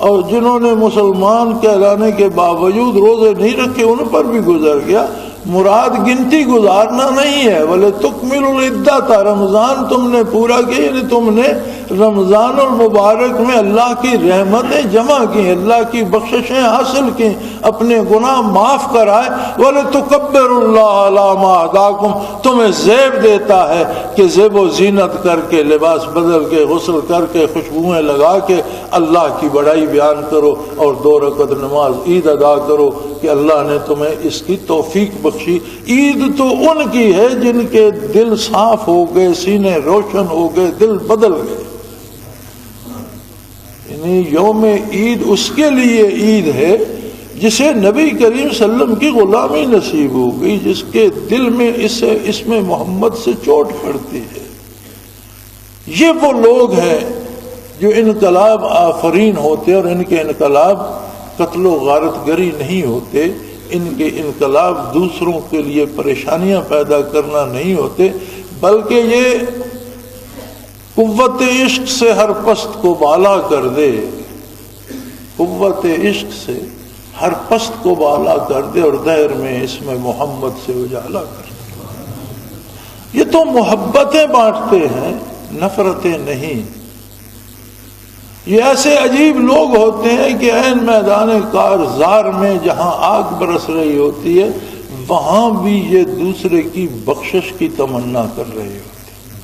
اور جنہوں نے مسلمان کہلانے کے باوجود روزے نہیں رکھے ان پر بھی گزر گیا۔ مراد گنتی گزارنا نہیں ہے۔ وَلِتُكْمِلُوا الْعِدَّةَ، رمضان تم نے پورا کیا، یعنی تم نے رمضان المبارک میں اللہ کی رحمتیں جمع کی، اللہ کی بخششیں حاصل کی، اپنے گناہ معاف کرائے۔ وَلِتُكَبِّرُوا اللَّهَ عَلَى مَا هَدَاكُمْ، تمہیں زیب دیتا ہے کہ زیب و زینت کر کے، لباس بدل کے، غسل کر کے، خوشبوئیں لگا کے اللہ کی بڑائی بیان کرو اور 2 رکعت نماز عید ادا کرو کہ اللہ نے تمہیں اس کی توفیق بخشی۔ عید تو ان کی ہے جن کے دل صاف ہو گئے، سینے روشن ہو گئے، دل بدل گئے۔ یعنی یوم عید اس کے لیے عید ہے جسے نبی کریم صلی اللہ علیہ وسلم کی غلامی نصیب ہو گئی، جس کے دل میں اس میں محمد سے چوٹ پڑتی ہے۔ یہ وہ لوگ ہیں جو انقلاب آفرین ہوتے، اور ان کے انقلاب قتل و غارت گری نہیں ہوتے، ان کے انقلاب دوسروں کے لیے پریشانیاں پیدا کرنا نہیں ہوتے، بلکہ یہ قوت عشق سے ہر پست کو بالا کر دے، قوت عشق سے ہر پست کو بالا کر دے اور دہر میں اس میں محمد سے اجالا کر دے۔ یہ تو محبتیں بانٹتے ہیں، نفرتیں نہیں۔ یہ ایسے عجیب لوگ ہوتے ہیں کہ عین میدان کارزار میں جہاں آگ برس رہی ہوتی ہے وہاں بھی یہ دوسرے کی بخشش کی تمنا کر رہے ہوتے ہیں،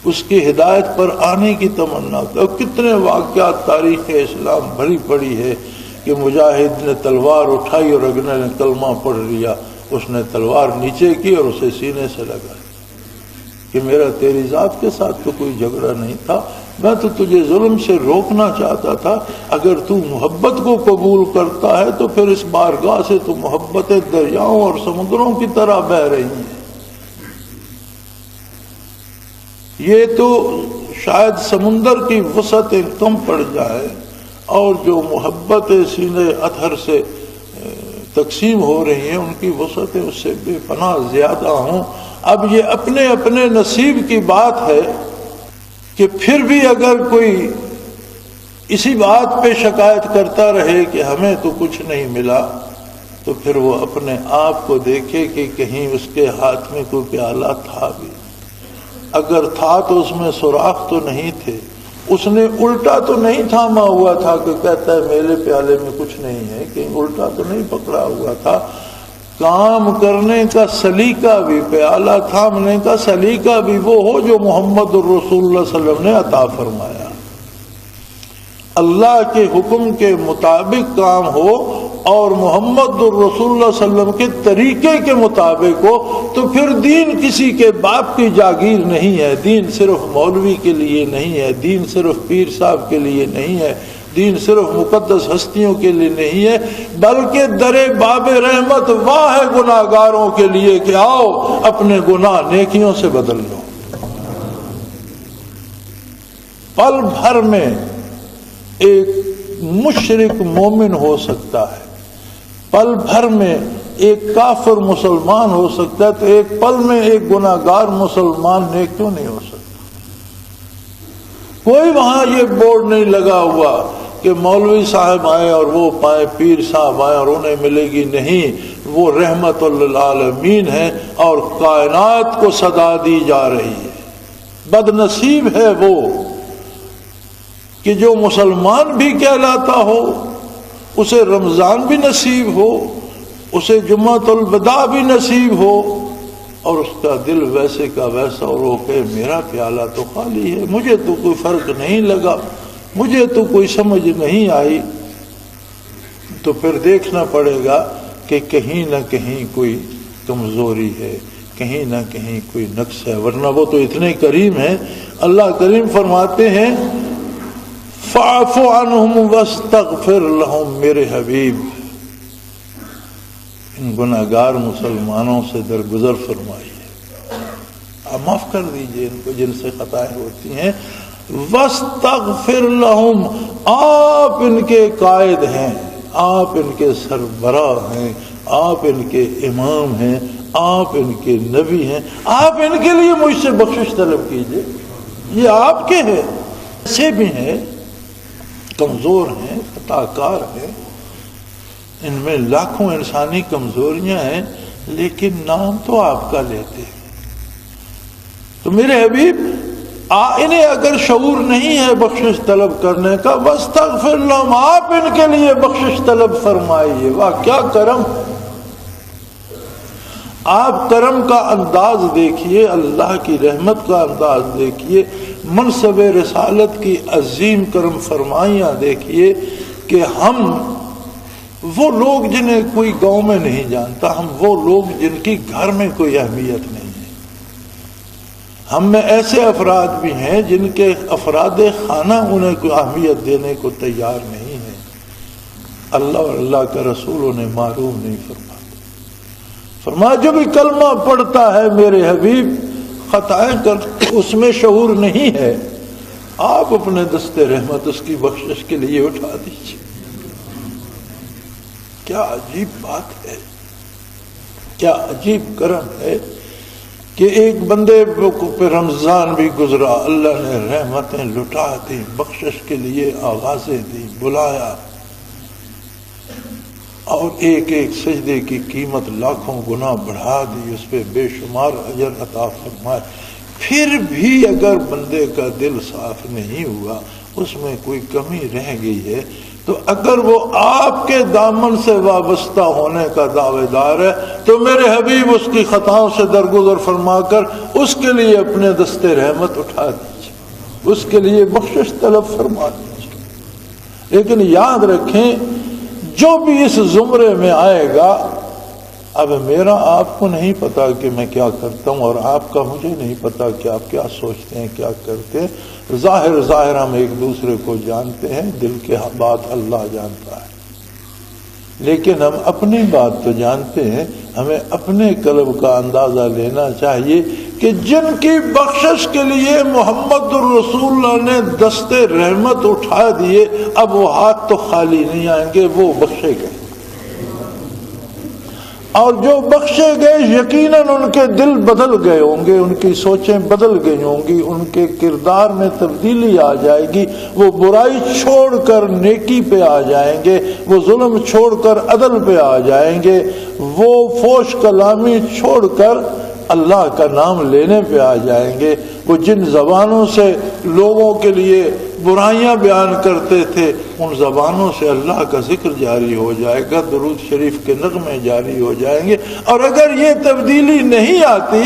اس کی ہدایت پر آنے کی تمنا کر۔ اور کتنے واقعات تاریخ اسلام بھری پڑی ہے کہ مجاہد نے تلوار اٹھائی اور اگلے نے کلمہ پڑھ لیا، اس نے تلوار نیچے کی اور اسے سینے سے لگائی کہ میرا تیری ذات کے ساتھ تو کوئی جھگڑا نہیں تھا، میں تو تجھے ظلم سے روکنا چاہتا تھا، اگر تو محبت کو قبول کرتا ہے تو پھر اس بارگاہ سے تو محبتیں دریاؤں اور سمندروں کی طرح بہہ رہی ہیں۔ یہ تو شاید سمندر کی وسعتیں کم پڑ جائے اور جو محبت سینے اطہر سے تقسیم ہو رہی ہیں ان کی وسعتیں اس سے بے پناہ زیادہ ہوں۔ اب یہ اپنے اپنے نصیب کی بات ہے کہ پھر بھی اگر کوئی اسی بات پہ شکایت کرتا رہے کہ ہمیں تو کچھ نہیں ملا، تو پھر وہ اپنے آپ کو دیکھے کہ کہیں اس کے ہاتھ میں کوئی پیالہ تھا بھی، اگر تھا تو اس میں سوراخ تو نہیں تھے، اس نے الٹا تو نہیں تھاما ہوا تھا کہ کہتا ہے میرے پیالے میں کچھ نہیں ہے، کہیں الٹا تو نہیں پکڑا ہوا تھا۔ کام کرنے کا سلیقہ بھی، پیالہ تھامنے کا سلیقہ بھی وہ ہو جو محمد الرسول اللہ صلی اللہ علیہ وسلم نے عطا فرمایا، اللہ کے حکم کے مطابق کام ہو اور محمد الرسول اللہ صلی اللہ علیہ وسلم کے طریقے کے مطابق ہو، تو پھر دین کسی کے باپ کی جاگیر نہیں ہے، دین صرف مولوی کے لیے نہیں ہے، دین صرف پیر صاحب کے لیے نہیں ہے، دین صرف مقدس ہستیوں کے لیے نہیں ہے، بلکہ در باب رحمت واہ ہے گناہ گاروں کے لیے کہ آؤ اپنے گناہ نیکیوں سے بدل لو۔ پل بھر میں ایک مشرک مومن ہو سکتا ہے، پل بھر میں ایک کافر مسلمان ہو سکتا ہے، تو ایک پل میں ایک گناہ گار مسلمان نیک کیوں نہیں ہو سکتا؟ کوئی وہاں یہ بورڈ نہیں لگا ہوا کہ مولوی صاحب آئے اور وہ پائے، پیر صاحب آئے اور انہیں ملے گی، نہیں، وہ رحمت للعالمین ہے اور کائنات کو صدا دی جا رہی ہے۔ بد نصیب ہے وہ کہ جو مسلمان بھی کہلاتا ہو، اسے رمضان بھی نصیب ہو، اسے جمعۃ الوداع بھی نصیب ہو، اور اس کا دل ویسے کا ویسا اور وہ کہ میرا پیالہ تو خالی ہے، مجھے تو کوئی فرق نہیں لگا، مجھے تو کوئی سمجھ نہیں آئی، تو پھر دیکھنا پڑے گا کہ کہیں نہ کہیں کوئی کمزوری ہے، کہیں نہ کہیں کوئی نقص ہے، ورنہ وہ تو اتنے کریم ہیں۔ اللہ کریم فرماتے ہیں فاعف عنہم واستغفر لہم، میرے حبیب ان گناہ گار مسلمانوں سے درگزر فرمائیے، آپ معاف کر دیجئے ان کو جن سے خطائیں ہوتی ہیں۔ واستغفر لہم، آپ ان کے قائد ہیں، آپ ان کے سربراہ ہیں، آپ ان کے امام ہیں، آپ ان کے نبی ہیں، آپ ان کے لیے مجھ سے بخشش طلب کیجئے، یہ آپ کے ہیں، ایسے بھی ہیں، کمزور ہیں، خطا کار ہیں، ان میں لاکھوں انسانی کمزوریاں ہیں، لیکن نام تو آپ کا لیتے ہیں۔ تو میرے حبیب انہیں اگر شعور نہیں ہے بخشش طلب کرنے کا، واستغفر لہم، آپ ان کے لیے بخشش طلب فرمائیے۔ واہ کیا کرم! آپ کرم کا انداز دیکھیے، اللہ کی رحمت کا انداز دیکھیے، منصب رسالت کی عظیم کرم فرمائیاں دیکھیے کہ ہم وہ لوگ جنہیں کوئی گاؤں میں نہیں جانتا، ہم وہ لوگ جن کی گھر میں کوئی اہمیت نہیں ہے، ہم میں ایسے افراد بھی ہیں جن کے افراد خانہ انہیں کوئی اہمیت دینے کو تیار نہیں ہے، اللہ اور اللہ کا رسول انہیں معروف نہیں فرماتا۔ فرمایا جو بھی کلمہ پڑھتا ہے میرے حبیب خطائیں کر اس میں شعور نہیں ہے، آپ اپنے دست رحمت اس کی بخشش کے لیے اٹھا دیجیے۔ کیا عجیب بات ہے، کیا عجیب کرم ہے کہ ایک بندے پہ رمضان بھی گزرا، اللہ نے رحمتیں لٹا دی، بخشش کے لیے آوازیں دی، بلایا، اور ایک ایک سجدے کی قیمت لاکھوں گنا بڑھا دی، اس پہ بے شمار اجر عطا فرمائے۔ پھر بھی اگر بندے کا دل صاف نہیں ہوا، اس میں کوئی کمی رہ گئی ہے، تو اگر وہ آپ کے دامن سے وابستہ ہونے کا دعوے دار ہے تو میرے حبیب اس کی خطاؤں سے درگزر فرما کر اس کے لیے اپنے دستے رحمت اٹھا دیجیے، اس کے لیے بخشش طلب فرما دیجیے۔ لیکن یاد رکھیں جو بھی اس زمرے میں آئے گا اب میرا آپ کو نہیں پتا کہ میں کیا کرتا ہوں، اور آپ کا مجھے نہیں پتا کہ آپ کیا سوچتے ہیں، کیا کرتے ہیں۔ ظاہر ہم ایک دوسرے کو جانتے ہیں، دل کے بات اللہ جانتا ہے، لیکن ہم اپنی بات تو جانتے ہیں۔ ہمیں اپنے قلب کا اندازہ لینا چاہیے کہ جن کی بخشش کے لیے محمد الرسول اللہ نے دستے رحمت اٹھا دیے، اب وہ ہاتھ تو خالی نہیں آئیں گے، وہ بخشے گئے، اور جو بخشے گئے یقیناً ان کے دل بدل گئے ہوں گے، ان کی سوچیں بدل گئی ہوں گی، ان کے کردار میں تبدیلی آ جائے گی، وہ برائی چھوڑ کر نیکی پہ آ جائیں گے، وہ ظلم چھوڑ کر عدل پہ آ جائیں گے، وہ فوش کلامی چھوڑ کر اللہ کا نام لینے پہ آ جائیں گے، وہ جن زبانوں سے لوگوں کے لیے برائیاں بیان کرتے تھے ان زبانوں سے اللہ کا ذکر جاری ہو جائے گا، درود شریف کے نغمے جاری ہو جائیں گے۔ اور اگر یہ تبدیلی نہیں آتی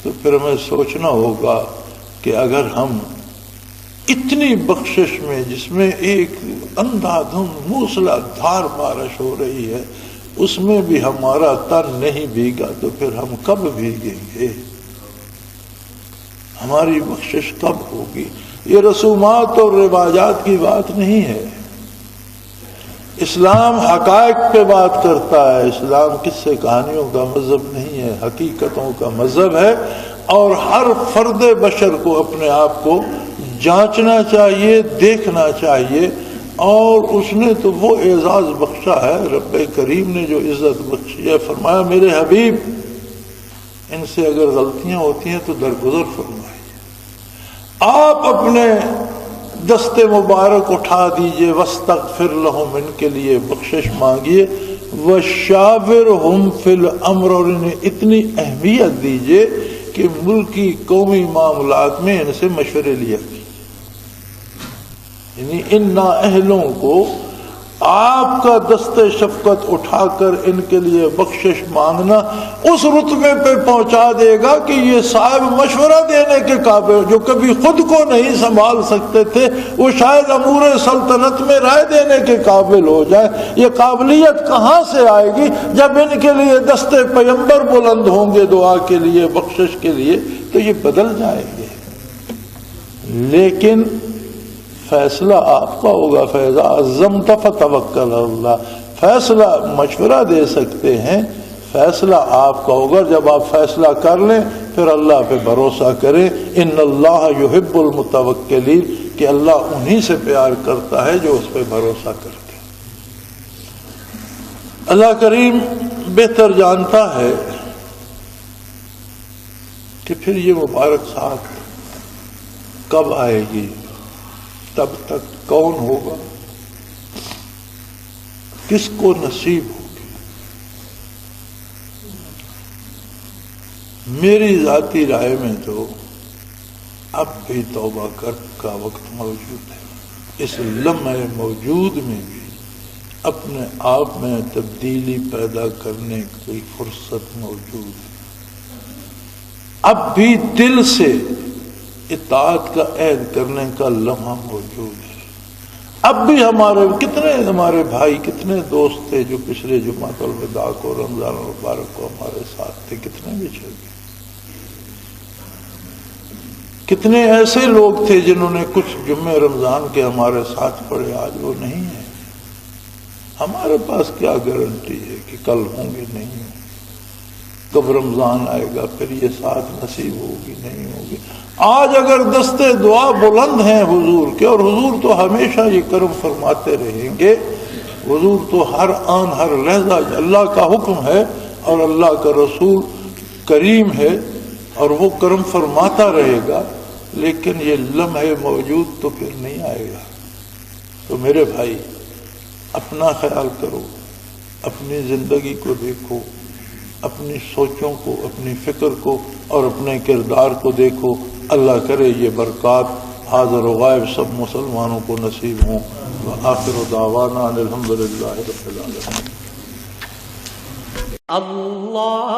تو پھر ہمیں سوچنا ہوگا کہ اگر ہم اتنی بخشش میں، جس میں ایک اندھا دھند موسلا دھار بارش ہو رہی ہے، اس میں بھی ہمارا تن نہیں بھیگا تو پھر ہم کب بھیگیں گے؟ ہماری بخشش کب ہوگی؟ یہ رسومات اور رواجات کی بات نہیں ہے، اسلام حقائق پہ بات کرتا ہے، اسلام قصے کہانیوں کا مذہب نہیں ہے، حقیقتوں کا مذہب ہے، اور ہر فرد بشر کو اپنے آپ کو جانچنا چاہیے، دیکھنا چاہیے، اور اس نے تو وہ اعزاز بخشا ہے، رب کریم نے جو عزت بخشی ہے، فرمایا میرے حبیب ان سے اگر غلطیاں ہوتی ہیں تو درگزر فرمائیے، آپ اپنے دست مبارک اٹھا دیجئے، واستغفر لہم، ان کے لیے بخشش مانگیے، وشاورہم فی الامر، اور انہیں اتنی اہمیت دیجئے کہ ملکی قومی معاملات میں ان سے مشورے لیا کیجیے، یعنی ان نااہلوں کو آپ کا دست شفقت اٹھا کر ان کے لیے بخشش مانگنا اس رتبے پہ پہنچا دے گا کہ یہ صاحب مشورہ دینے کے قابل، جو کبھی خود کو نہیں سنبھال سکتے تھے، وہ شاید امور سلطنت میں رائے دینے کے قابل ہو جائے۔ یہ قابلیت کہاں سے آئے گی؟ جب ان کے لیے دست پیمبر بلند ہوں گے دعا کے لیے، بخشش کے لیے، تو یہ بدل جائیں گے۔ لیکن فیصلہ آپ کا ہوگا، فیضا عزمت فتوکل اللہ، فیصلہ مشورہ دے سکتے ہیں، فیصلہ آپ کا ہوگا۔ جب آپ فیصلہ کر لیں پھر اللہ پہ بھروسہ کریں، ان اللہ یحب المتوکلین، کہ اللہ انہی سے پیار کرتا ہے جو اس پہ بھروسہ کرتے ہیں۔ اللہ کریم بہتر جانتا ہے کہ پھر یہ مبارک ساتھ کب آئے گی، تب تک کون ہوگا، کس کو نصیب ہوگی۔ میری ذاتی رائے میں تو اب بھی توبہ کا وقت موجود ہے، اس لمحے موجود میں بھی اپنے آپ میں تبدیلی پیدا کرنے کی فرصت موجود ہے، اب بھی دل سے اطاعت کا عہد کرنے کا لمحہ موجود ہے۔ اب بھی ہمارے بھائی، کتنے دوست تھے جو پچھلے جمعۃ الوداع کو، رمضان المبارک کو ہمارے ساتھ تھے، کتنے بچھڑ گئے۔ کتنے ایسے لوگ تھے جنہوں نے کچھ جمعے رمضان کے ہمارے ساتھ پڑھے، آج وہ نہیں ہیں۔ ہمارے پاس کیا گارنٹی ہے کہ کل ہوں گے، نہیں ہوں گے، کب رمضان آئے گا پھر یہ ساتھ نصیب ہوگی، نہیں ہوگی۔ آج اگر دستے دعا بلند ہیں حضور کے، اور حضور تو ہمیشہ یہ کرم فرماتے رہیں گے، حضور تو ہر آن ہر لحظہ اللہ کا حکم ہے اور اللہ کا رسول کریم ہے اور وہ کرم فرماتا رہے گا، لیکن یہ لمحے موجود تو پھر نہیں آئے گا۔ تو میرے بھائی اپنا خیال کرو، اپنی زندگی کو دیکھو، اپنی سوچوں کو، اپنی فکر کو اور اپنے کردار کو دیکھو۔ اللہ کرے یہ برکات حاضر و غائب سب مسلمانوں کو نصیب ہوں۔ وآخر دعوانا الحمدللہ رب العالمین۔ اللہ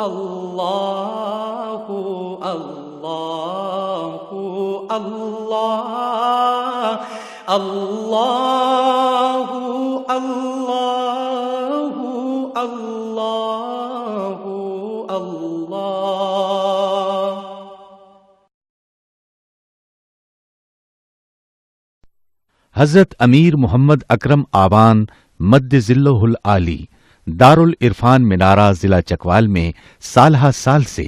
اللہ اللہ اللہ اللہ اللہ حضرت امیر محمد اکرم آبان مد ذلہ العالی دارالعرفان منارہ ضلع چکوال میں سالہ سال سے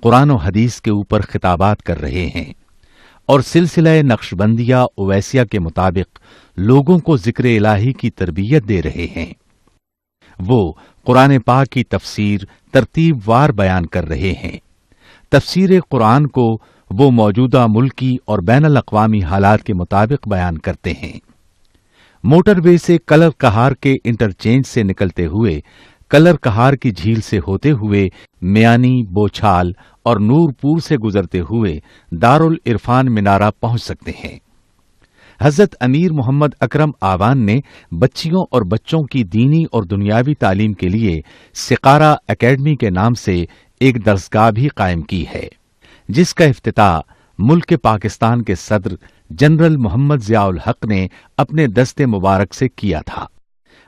قرآن و حدیث کے اوپر خطابات کر رہے ہیں اور سلسلہ نقشبندیہ اویسیہ کے مطابق لوگوں کو ذکر الہی کی تربیت دے رہے ہیں۔ وہ قرآن پاک کی تفسیر ترتیب وار بیان کر رہے ہیں۔ تفسیر قرآن کو وہ موجودہ ملکی اور بین الاقوامی حالات کے مطابق بیان کرتے ہیں۔ موٹر وے سے کلر کہار کے انٹرچینج سے نکلتے ہوئے کلر کہار کی جھیل سے ہوتے ہوئے میانی، بوچھال اور نور پور سے گزرتے ہوئے دارالعرفان منارہ پہنچ سکتے ہیں۔ حضرت امیر محمد اکرم آوان نے بچیوں اور بچوں کی دینی اور دنیاوی تعلیم کے لیے سقارہ اکیڈمی کے نام سے ایک درسگاہ بھی قائم کی ہے، جس کا افتتاح ملک پاکستان کے صدر جنرل محمد ضیاء الحق نے اپنے دست مبارک سے کیا تھا۔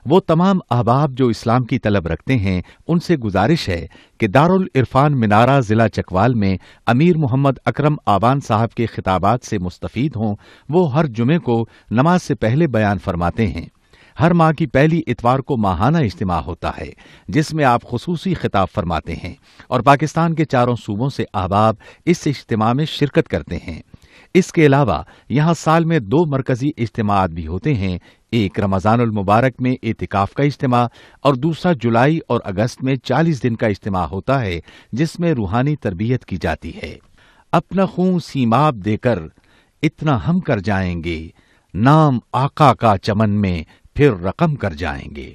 وہ تمام احباب جو اسلام کی طلب رکھتے ہیں ان سے گزارش ہے کہ دارالعرفان منارہ ضلع چکوال میں امیر محمد اکرم آبان صاحب کے خطابات سے مستفید ہوں۔ وہ ہر جمعے کو نماز سے پہلے بیان فرماتے ہیں۔ ہر ماہ کی پہلی اتوار کو ماہانہ اجتماع ہوتا ہے جس میں آپ خصوصی خطاب فرماتے ہیں اور پاکستان کے چاروں صوبوں سے احباب اس اجتماع میں شرکت کرتے ہیں۔ اس کے علاوہ یہاں سال میں 2 مرکزی اجتماعات بھی ہوتے ہیں، ایک رمضان المبارک میں اعتکاف کا اجتماع اور دوسرا جولائی اور اگست میں 40 دن کا اجتماع ہوتا ہے جس میں روحانی تربیت کی جاتی ہے۔ اپنا خون سیماب دے کر اتنا ہم کر جائیں گے، نام آقا کا چمن میں پھر رقم کر جائیں گے۔